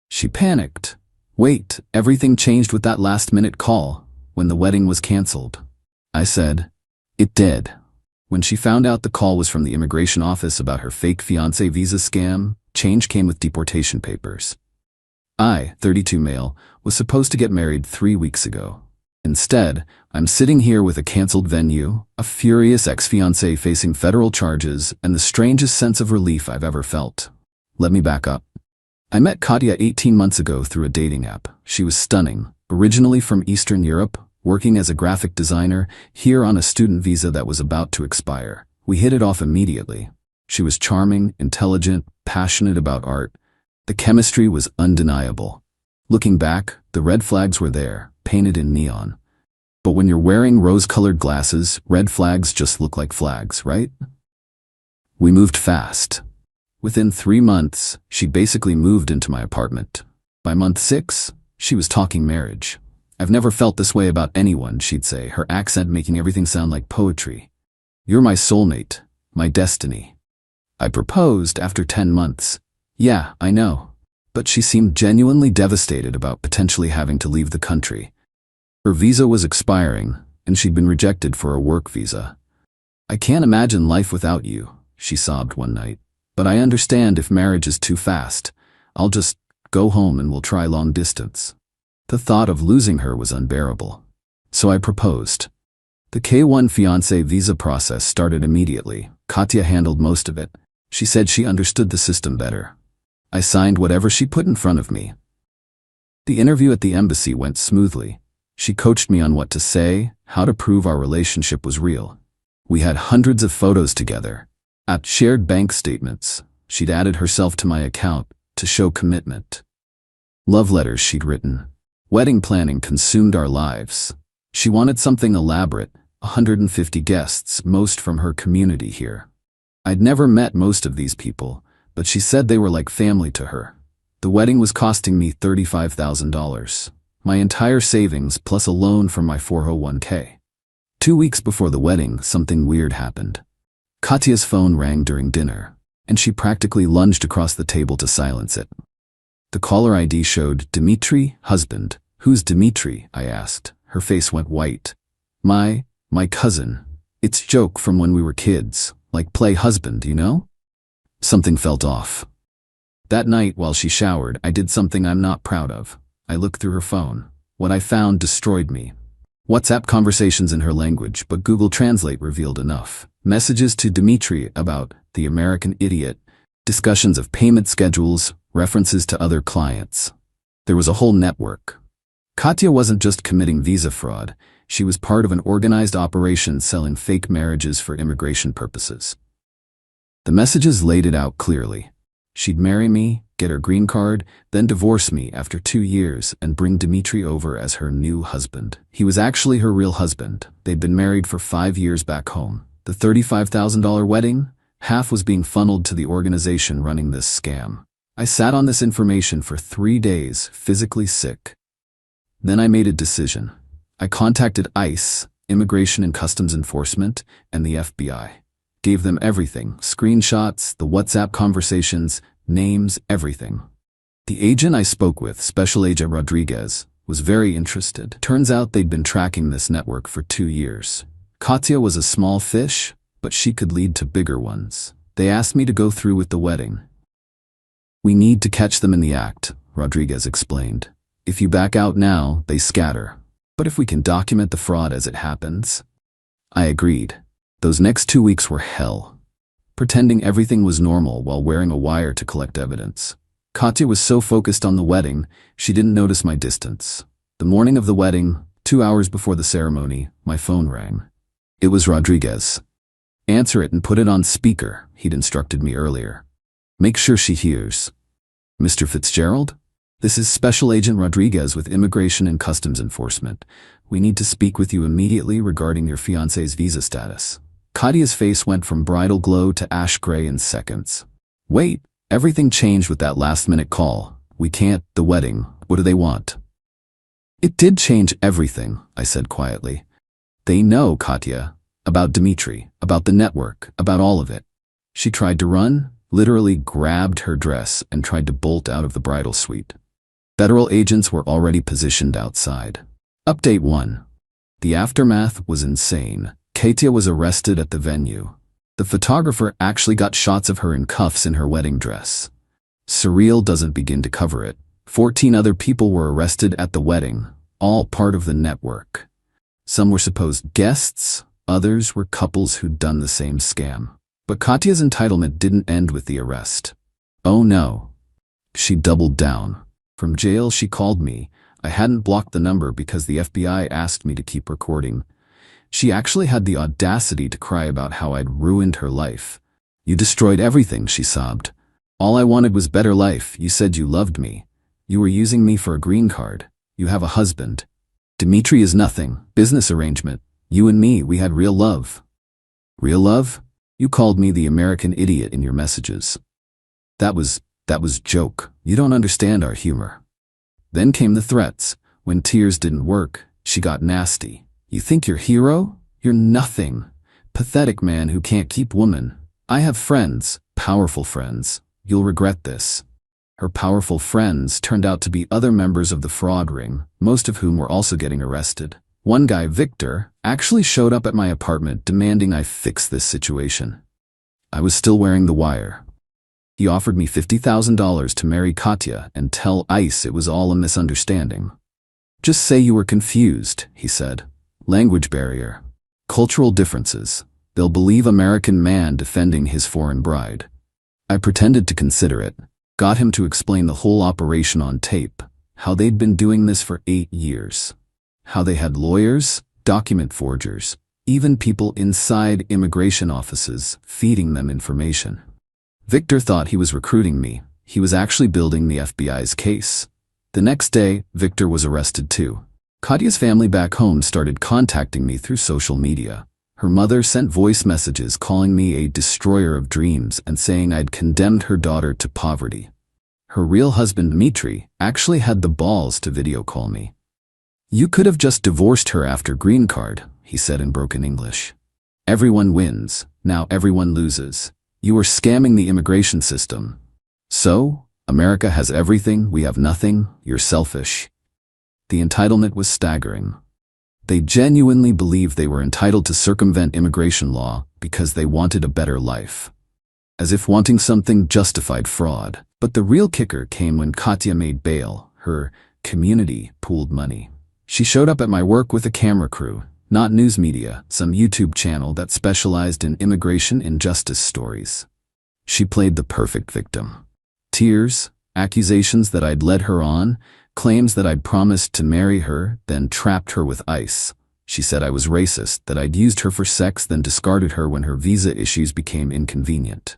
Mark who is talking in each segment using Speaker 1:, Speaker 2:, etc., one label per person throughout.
Speaker 1: She panicked. Wait, everything changed with that last-minute call, when the wedding was canceled. I said, it did. When she found out the call was from the immigration office about her fake fiancé visa scam, change came with deportation papers. I, 32 male, was supposed to get married 3 weeks ago. Instead, I'm sitting here with a canceled venue, a furious ex-fiancé facing federal charges, and the strangest sense of relief I've ever felt. Let me back up. I met Katya 18 months ago through a dating app. She was stunning, originally from Eastern Europe, working as a graphic designer, here on a student visa that was about to expire. We hit it off immediately. She was charming, intelligent, passionate about art. The chemistry was undeniable. Looking back, the red flags were there, painted in neon. But when you're wearing rose-colored glasses, red flags just look like flags, right? We moved fast. Within 3 months, she basically moved into my apartment. By month 6, she was talking marriage. I've never felt this way about anyone, she'd say, her accent making everything sound like poetry. You're my soulmate, my destiny. I proposed after 10 months. Yeah, I know. But she seemed genuinely devastated about potentially having to leave the country. Her visa was expiring, and she'd been rejected for a work visa. I can't imagine life without you, she sobbed one night. But I understand if marriage is too fast. I'll just go home and we'll try long distance. The thought of losing her was unbearable. So I proposed. The K1 fiancé visa process started immediately. Katya handled most of it. She said she understood the system better. I signed whatever she put in front of me. The interview at the embassy went smoothly. She coached me on what to say, how to prove our relationship was real. We had hundreds of photos together. Shared bank statements. She'd added herself to my account to show commitment. Love letters she'd written. Wedding planning consumed our lives. She wanted something elaborate, 150 guests, most from her community here. I'd never met most of these people, but she said they were like family to her. The wedding was costing me $35,000. My entire savings plus a loan from my 401k. 2 weeks before the wedding, something weird happened. Katya's phone rang during dinner, and she practically lunged across the table to silence it. The caller ID showed Dmitry, husband. Who's Dmitry? I asked. Her face went white. My cousin. It's a joke from when we were kids, like play husband, you know? Something felt off. That night, while she showered, I did something I'm not proud of. I looked through her phone. What I found destroyed me. WhatsApp conversations in her language, but Google Translate revealed enough. Messages to Dmitry about the American idiot, discussions of payment schedules, references to other clients. There was a whole network. Katya wasn't just committing visa fraud, she was part of an organized operation selling fake marriages for immigration purposes. The messages laid it out clearly. She'd marry me, get her green card, then divorce me after 2 years and bring Dmitry over as her new husband. He was actually her real husband. They'd been married for 5 years back home. The $35,000 wedding, half was being funneled to the organization running this scam. I sat on this information for 3 days, physically sick. Then I made a decision. I contacted ICE, Immigration and Customs Enforcement, and the FBI. Gave them everything, screenshots, the WhatsApp conversations, names, everything. The agent I spoke with, Special Agent Rodriguez, was very interested. Turns out they'd been tracking this network for 2 years. Katya was a small fish, but she could lead to bigger ones. They asked me to go through with the wedding. We need to catch them in the act, Rodriguez explained. If you back out now, they scatter. But if we can document the fraud as it happens. I agreed. Those next 2 weeks were hell. Pretending everything was normal while wearing a wire to collect evidence. Katya was so focused on the wedding, she didn't notice my distance. The morning of the wedding, 2 hours before the ceremony, my phone rang. It was Rodriguez. Answer it and put it on speaker, he'd instructed me earlier. Make sure she hears. Mr. Fitzgerald? This is Special Agent Rodriguez with Immigration and Customs Enforcement. We need to speak with you immediately regarding your fiancé's visa status. Katya's face went from bridal glow to ash gray in seconds. Wait, everything changed with that last-minute call. We can't, the wedding, what do they want? It did change everything, I said quietly. They know, Katya, about Dmitry, about the network, about all of it. She tried to run, literally grabbed her dress and tried to bolt out of the bridal suite. Federal agents were already positioned outside. Update 1. The aftermath was insane. Katia was arrested at the venue. The photographer actually got shots of her in cuffs in her wedding dress. Surreal doesn't begin to cover it. 14 other people were arrested at the wedding, all part of the network. Some were supposed guests, others were couples who'd done the same scam. But Katia's entitlement didn't end with the arrest. Oh no. She doubled down. From jail she called me. I hadn't blocked the number because the FBI asked me to keep recording. She actually had the audacity to cry about how I'd ruined her life. You destroyed everything, she sobbed. All I wanted was better life. You said you loved me. You were using me for a green card. You have a husband. Dimitri is nothing. Business arrangement. You and me, we had real love. Real love? You called me the American idiot in your messages. That was joke. You don't understand our humor. Then came the threats. When tears didn't work, she got nasty. You think you're hero? You're nothing. Pathetic man who can't keep woman. I have friends, powerful friends. You'll regret this. Her powerful friends turned out to be other members of the fraud ring, most of whom were also getting arrested. One guy, Victor, actually showed up at my apartment demanding I fix this situation. I was still wearing the wire. He offered me $50,000 to marry Katia and tell ICE it was all a misunderstanding. Just say you were confused, he said. Language barrier. Cultural differences. They'll believe American man defending his foreign bride. I pretended to consider it, got him to explain the whole operation on tape, how they'd been doing this for 8 years. How they had lawyers, document forgers, even people inside immigration offices feeding them information. Victor thought he was recruiting me. He was actually building the FBI's case. The next day, Victor was arrested too. Katia's family back home started contacting me through social media. Her mother sent voice messages calling me a destroyer of dreams and saying I'd condemned her daughter to poverty. Her real husband, Dmitri, actually had the balls to video call me. You could have just divorced her after green card, he said in broken English. Everyone wins, now everyone loses. You were scamming the immigration system. So, America has everything, we have nothing, you're selfish. The entitlement was staggering. They genuinely believed they were entitled to circumvent immigration law because they wanted a better life. As if wanting something justified fraud. But the real kicker came when Katia made bail. Her community pooled money. She showed up at my work with a camera crew, not news media, some YouTube channel that specialized in immigration injustice stories. She played the perfect victim. Tears, accusations that I'd led her on, claims that I'd promised to marry her, then trapped her with ICE. She said I was racist, that I'd used her for sex, then discarded her when her visa issues became inconvenient.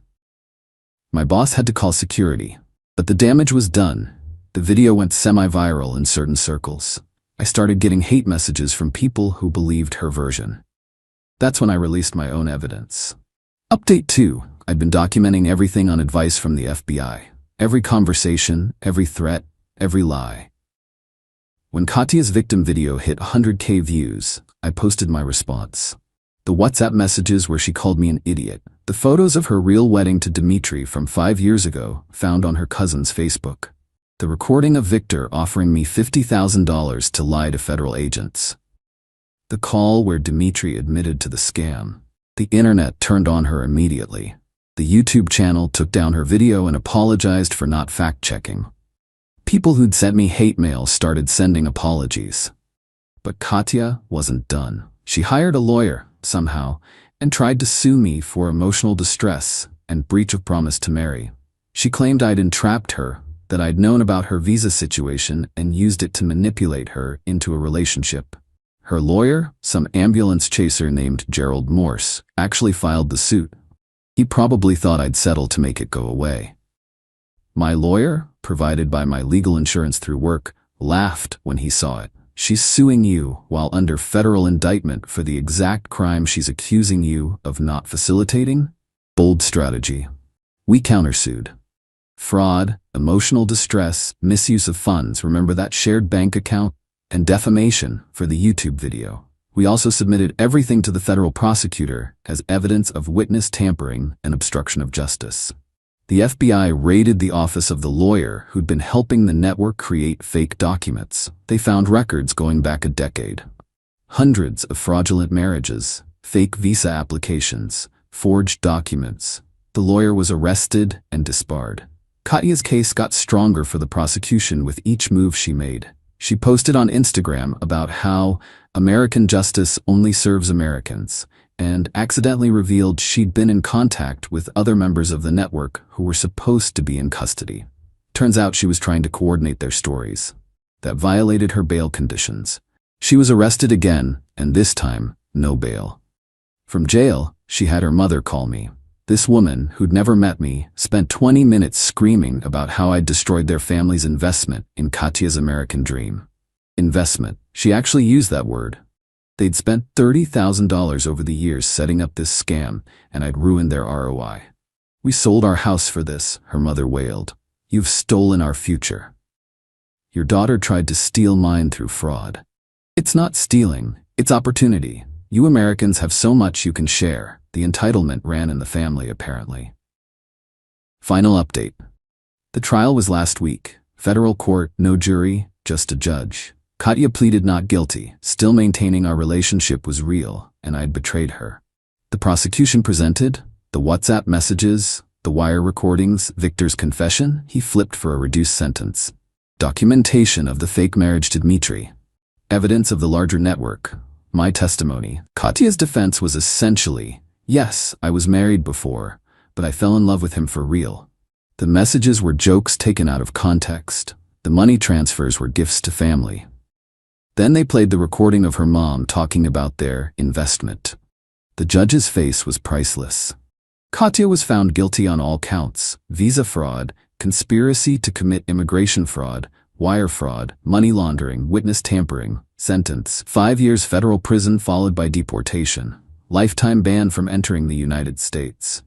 Speaker 1: My boss had to call security, but the damage was done. The video went semi-viral in certain circles. I started getting hate messages from people who believed her version. That's when I released my own evidence. Update 2. I'd been documenting everything on advice from the FBI. Every conversation, every threat, every lie. When Katia's victim video hit 100K views, I posted my response. The WhatsApp messages where she called me an idiot. The photos of her real wedding to Dimitri from 5 years ago found on her cousin's Facebook. The recording of Victor offering me $50,000 to lie to federal agents. The call where Dimitri admitted to the scam. The internet turned on her immediately. The YouTube channel took down her video and apologized for not fact-checking. People who'd sent me hate mail started sending apologies. But Katia wasn't done. She hired a lawyer, somehow, and tried to sue me for emotional distress and breach of promise to marry. She claimed I'd entrapped her, that I'd known about her visa situation and used it to manipulate her into a relationship. Her lawyer, some ambulance chaser named Gerald Morse, actually filed the suit. He probably thought I'd settle to make it go away. My lawyer, provided by my legal insurance through work, laughed when he saw it. She's suing you while under federal indictment for the exact crime she's accusing you of not facilitating? Bold strategy. We countersued. Fraud, emotional distress, misuse of funds, remember that shared bank account, and defamation for the YouTube video. We also submitted everything to the federal prosecutor as evidence of witness tampering and obstruction of justice. The FBI raided the office of the lawyer who'd been helping the network create fake documents. They found records going back a decade. Hundreds of fraudulent marriages, fake visa applications, forged documents. The lawyer was arrested and disbarred. Katya's case got stronger for the prosecution with each move she made. She posted on Instagram about how American justice only serves Americans, and accidentally revealed she'd been in contact with other members of the network who were supposed to be in custody. Turns out she was trying to coordinate their stories. That violated her bail conditions. She was arrested again, and this time, no bail. From jail, she had her mother call me. This woman, who'd never met me, spent 20 minutes screaming about how I'd destroyed their family's investment in Katya's American dream. Investment. She actually used that word. They'd spent $30,000 over the years setting up this scam, and I'd ruined their ROI. We sold our house for this, her mother wailed. You've stolen our future. Your daughter tried to steal mine through fraud. It's not stealing, it's opportunity. You Americans have so much you can share. The entitlement ran in the family, apparently. Final update. The trial was last week. Federal court, no jury, just a judge. Katya pleaded not guilty, still maintaining our relationship was real, and I'd betrayed her. The prosecution presented the WhatsApp messages, the wire recordings, Victor's confession. He flipped for a reduced sentence. Documentation of the fake marriage to Dmitry. Evidence of the larger network. My testimony. Katya's defense was essentially, yes, I was married before, but I fell in love with him for real. The messages were jokes taken out of context. The money transfers were gifts to family. Then they played the recording of her mom talking about their investment. The judge's face was priceless. Katya was found guilty on all counts: visa fraud, conspiracy to commit immigration fraud, wire fraud, money laundering, witness tampering. Sentence: 5 years federal prison followed by deportation. Lifetime ban from entering the United States.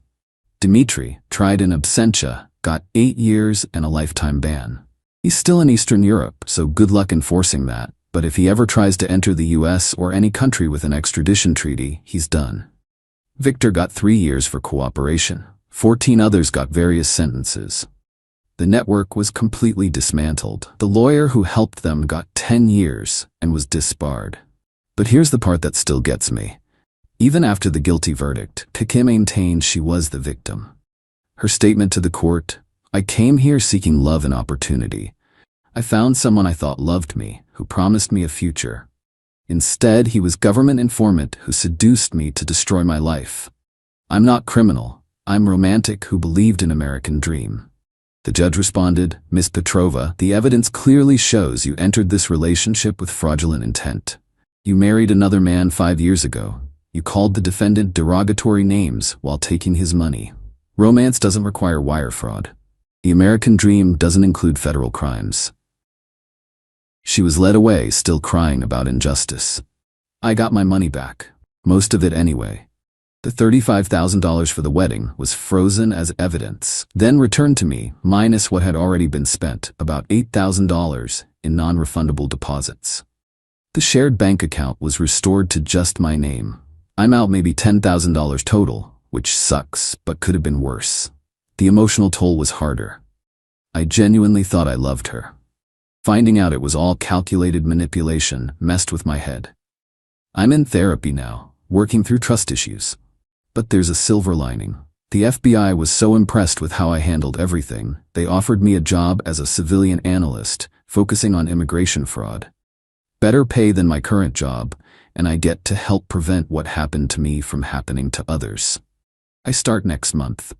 Speaker 1: Dmitry, tried in absentia, got 8 years and a lifetime ban. He's still in Eastern Europe, so good luck enforcing that. But if he ever tries to enter the US or any country with an extradition treaty, he's done. Victor got 3 years for cooperation. 14 others got various sentences. The network was completely dismantled. The lawyer who helped them got 10 years and was disbarred. But here's the part that still gets me. Even after the guilty verdict, Katya maintained she was the victim. Her statement to the court: I came here seeking love and opportunity. I found someone I thought loved me, who promised me a future. Instead, he was government informant who seduced me to destroy my life. I'm not criminal. I'm romantic who believed in American dream. The judge responded, Ms. Petrova, the evidence clearly shows you entered this relationship with fraudulent intent. You married another man 5 years ago. You called the defendant derogatory names while taking his money. Romance doesn't require wire fraud. The American dream doesn't include federal crimes. She was led away, still crying about injustice. I got my money back. Most of it anyway. The $35,000 for the wedding was frozen as evidence, then returned to me, minus what had already been spent, about $8,000 in non-refundable deposits. The shared bank account was restored to just my name. I'm out maybe $10,000 total, which sucks, but could have been worse. The emotional toll was harder. I genuinely thought I loved her. Finding out it was all calculated manipulation messed with my head. I'm in therapy now, working through trust issues. But there's a silver lining. The FBI was so impressed with how I handled everything, they offered me a job as a civilian analyst, focusing on immigration fraud. Better pay than my current job, and I get to help prevent what happened to me from happening to others. I start next month.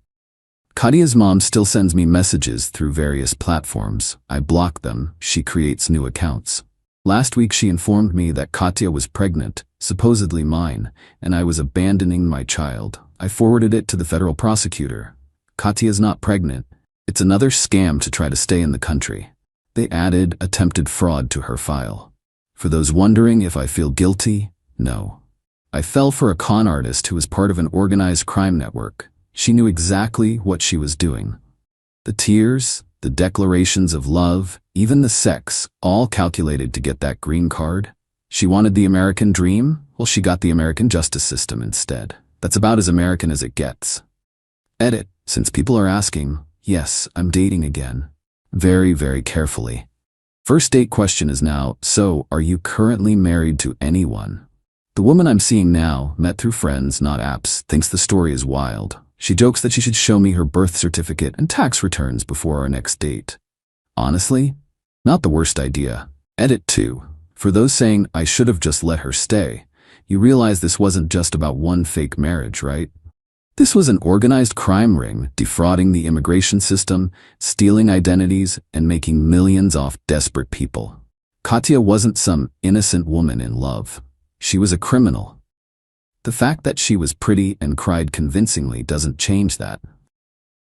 Speaker 1: Katya's mom still sends me messages through various platforms. I block them. She creates new accounts. Last week she informed me that Katya was pregnant, supposedly mine, and I was abandoning my child. I forwarded it to the federal prosecutor. Katya's not pregnant. It's another scam to try to stay in the country. They added attempted fraud to her file. For those wondering if I feel guilty, no. I fell for a con artist who was part of an organized crime network. She knew exactly what she was doing. The tears, the declarations of love, even the sex, all calculated to get that green card. She wanted the American dream? Well, she got the American justice system instead. That's about as American as it gets. Edit. Since people are asking, Yes, I'm dating again. Very, very carefully. First date question is now, so are you currently married to anyone? The woman I'm seeing now, met through friends, not apps, thinks the story is wild. She jokes that she should show me her birth certificate and tax returns before our next date. Honestly, not the worst idea. Edit 2. For those saying I should have just let her stay, you realize this wasn't just about one fake marriage, right? This was an organized crime ring, defrauding the immigration system, stealing identities, and making millions off desperate people. Katya wasn't some innocent woman in love. She was a criminal. The fact that she was pretty and cried convincingly doesn't change that.